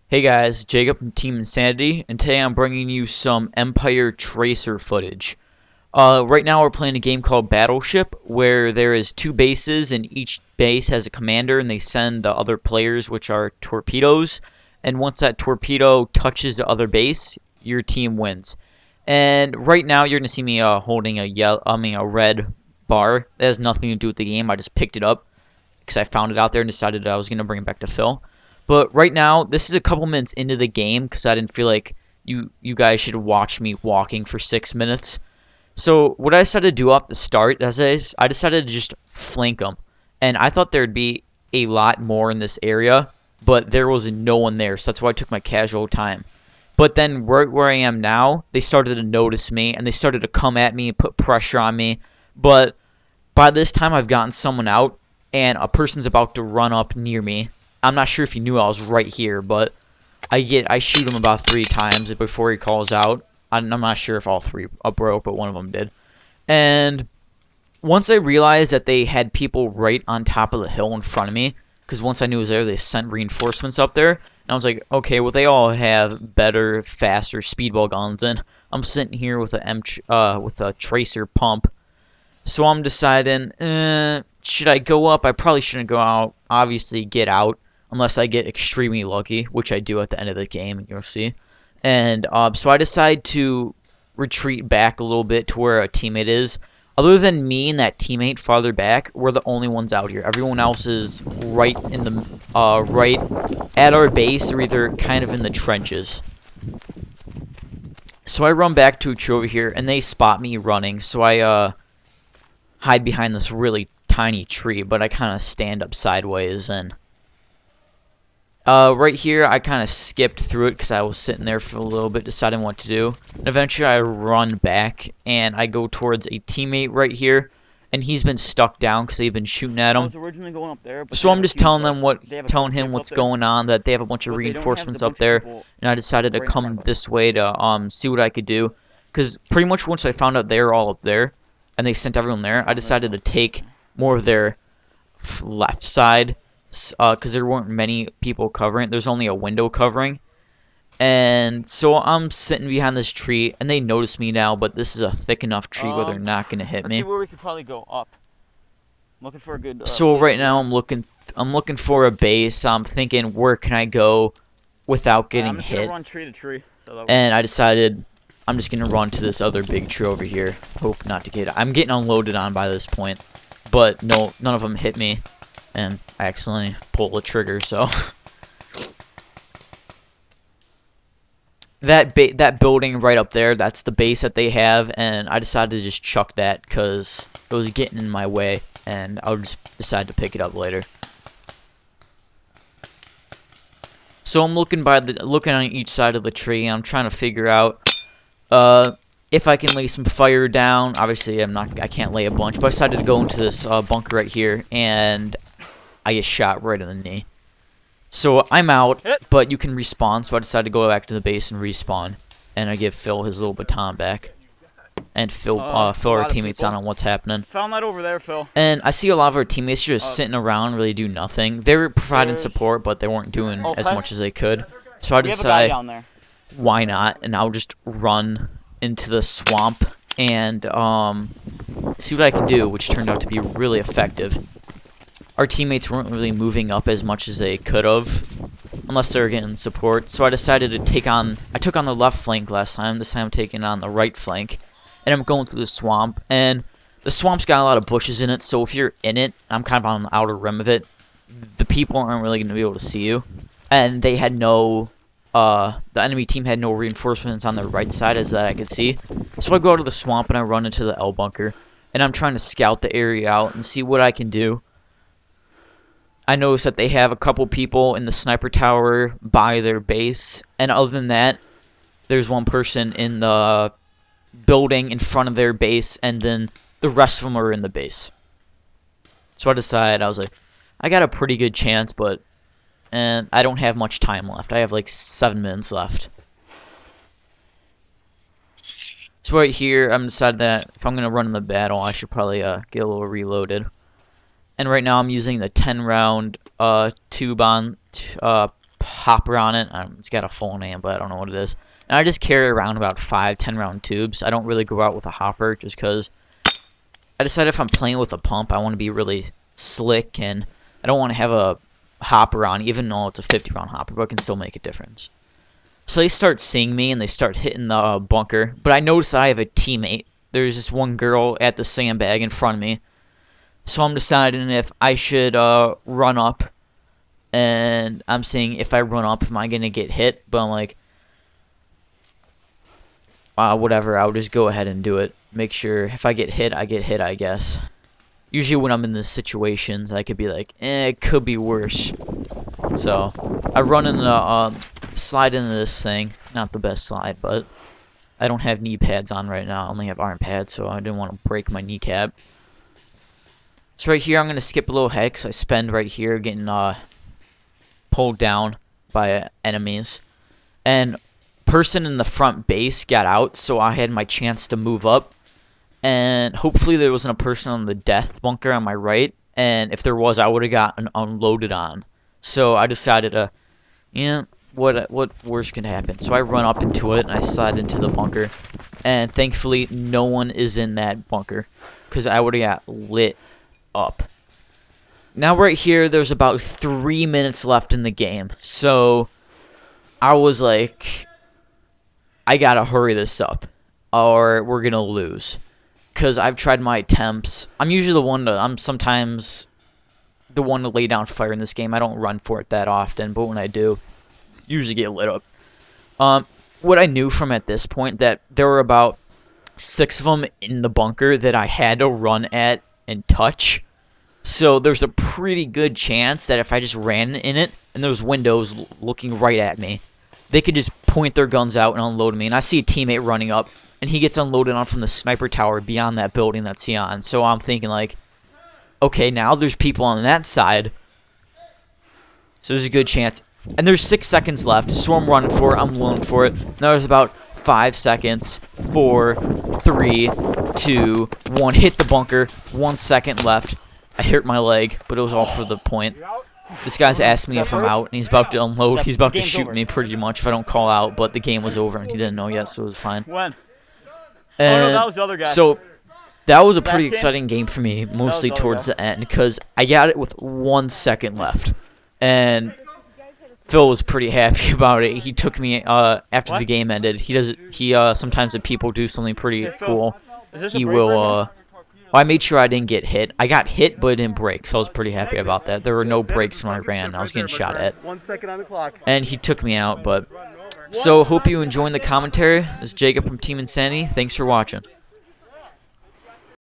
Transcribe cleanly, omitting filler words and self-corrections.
Hey guys, Jacob from Team Insanity, and today I'm bringing you some Empire Tracer footage. Right now we're playing a game called Battleship, where there is two bases, and each base has a commander, and they send the other players, which are torpedoes. And once that torpedo touches the other base, your team wins. And right now you're gonna see me holding a red bar. That has nothing to do with the game. I just picked it up because I found it out there and decided I was gonna bring it back to Phil. But right now, this is a couple minutes into the game because I didn't feel like you guys should watch me walking for 6 minutes. So what I decided to do off the start is I decided to just flank them. And I thought there'd be a lot more in this area, but there was no one there. So that's why I took my casual time. But then right where I am now, they started to notice me, and they started to come at me and put pressure on me. But by this time, I've gotten someone out, and a person's about to run up near me. I'm not sure if he knew I was right here, but I shoot him about 3 times before he calls out. I'm not sure if all 3 broke, but one of them did. And once I realized that they had people right on top of the hill in front of me, because once I knew it was there, they sent reinforcements up there. And I was like, okay, well, they all have better, faster speedball guns, and I'm sitting here with a Trracer pump. So I'm deciding, should I go up? I probably shouldn't go out. Obviously, get out. Unless I get extremely lucky, which I do at the end of the game, you'll see. And so I decide to retreat back a little bit to where a teammate is. Other than me and that teammate farther back, we're the only ones out here. Everyone else is right in the right at our base, or either kind of in the trenches. So I run back to a tree over here, and they spot me running. So I hide behind this really tiny tree, but I kind of stand up sideways and. Right here, I kind of skipped through it because I was sitting there for a little bit deciding what to do. And eventually, I run back, and I go towards a teammate right here. And he's been stuck down because they've been shooting at him. I was originally going up there, but so I'm just telling him telling him what's going on, that they have a bunch of reinforcements up there. And I decided to come this way to see what I could do. Because pretty much once I found out they were all up there, and they sent everyone there, I decided to take more of their left side. Because there weren't many people covering. There's only a window covering. And so I'm sitting behind this tree, and they notice me now, but this is a thick enough tree where they're not going to hit me. Let's see where we could probably go up. I'm looking for a good... so right now I'm looking for a base. I'm thinking, where can I go without getting I'm just hit? gonna run tree to tree. And I decided I'm just going to run to this other big tree over here. Hope not to get... I'm getting unloaded on by this point. But no, none of them hit me. And I accidentally pulled the trigger, so that building right up there, that's the base that they have, and I decided to just chuck that because it was getting in my way, and I'll just decide to pick it up later. So I'm looking on each side of the tree, and I'm trying to figure out if I can lay some fire down. Obviously, I can't lay a bunch, but I decided to go into this bunker right here, and I get shot right in the knee. So I'm out, but you can respawn, so I decided to go back to the base and respawn. And I give Phil his little baton back. And Phil our teammates on what's happening. Found that over there, Phil. And I see a lot of our teammates just sitting around, really do nothing. They were providing support, but they weren't doing as much as they could. So I decided, why not? And I'll just run into the swamp and see what I can do, which turned out to be really effective. Our teammates weren't really moving up as much as they could have, unless they were getting support. So I decided to I took on the left flank last time. This time I'm taking on the right flank. And I'm going through the swamp. And the swamp's got a lot of bushes in it, so if you're in it, I'm kind of on the outer rim of it, the people aren't really going to be able to see you. And they had no, the enemy team had no reinforcements on their right side as I could see. So I go out of the swamp and I run into the L bunker. And I'm trying to scout the area out and see what I can do. I noticed that they have a couple people in the sniper tower by their base, and other than that, there's one person in the building in front of their base, and then the rest of them are in the base. So I decided, I was like, I got a pretty good chance, but I don't have much time left. I have like 7 minutes left. So right here, I'm decided that if I'm going to run in the battle, I should probably get a little reloaded. And right now I'm using the 10-round tube on hopper on it. It's got a full name, but I don't know what it is. And I just carry around about 5-10 round tubes. I don't really go out with a hopper just because I decided if I'm playing with a pump, I want to be really slick, and I don't want to have a hopper on, even though it's a 50 round hopper, but it can still make a difference. So they start seeing me, and they start hitting the bunker. But I notice I have a teammate. There's this one girl at the sandbag in front of me. So I'm deciding if I should run up. And I'm saying if I run up, am I going to get hit? But I'm like, whatever, I'll just go ahead and do it. Make sure if I get hit, I guess. Usually when I'm in these situations, I could be like, it could be worse. So I run in the, slide into this thing. Not the best slide, but I don't have knee pads on right now. I only have arm pads, so I didn't want to break my kneecap. So right here, I'm going to skip a little ahead because I spend right here getting pulled down by enemies. And person in the front base got out, so I had my chance to move up. And hopefully there wasn't a person on the death bunker on my right. And if there was, I would have gotten unloaded on. So I decided to, what worse can happen? So I run up into it, and I slide into the bunker. And thankfully, no one is in that bunker, because I would have got lit up. Now right here, there's about 3 minutes left in the game. So I was like, I gotta hurry this up, or we're gonna lose. Because I've tried my attempts. I'm sometimes the one to lay down fire in this game. I don't run for it that often, but when I do, usually get lit up. What I knew from at this point, that there were about 6 of them in the bunker that I had to run at and touch. So there's a pretty good chance that if I just ran in it, and there was windows looking right at me, they could just point their guns out and unload me. And I see a teammate running up, and he gets unloaded on from the sniper tower beyond that building that's he on. So I'm thinking like, okay, now there's people on that side. So there's a good chance. And there's 6 seconds left, so I'm running for it. I'm going for it. Now there's about 5 seconds. 4, 3, 2, 1. Hit the bunker. 1 second left. I hurt my leg, but it was all for the point. This guy's asked me if I'm out, and he's about to unload. He's about to shoot me pretty much if I don't call out, but the game was over, and he didn't know yet, so it was fine. When? And oh, no, that was the other guy. So that was a pretty Last game? exciting game for me, mostly the other towards guy. the end, because I got it with 1 second left. And Phil was pretty happy about it. He took me after What? the game ended. He sometimes when people do something pretty Hey, Phil, cool, is this a he break will right now? I made sure I didn't get hit. I got hit, but it didn't break, so I was pretty happy about that. There were no breaks when I ran. I was getting shot at. 1 second on the clock. And he took me out, but... So, hope you enjoyed the commentary. This is Jacob from Team Insanity. Thanks for watching.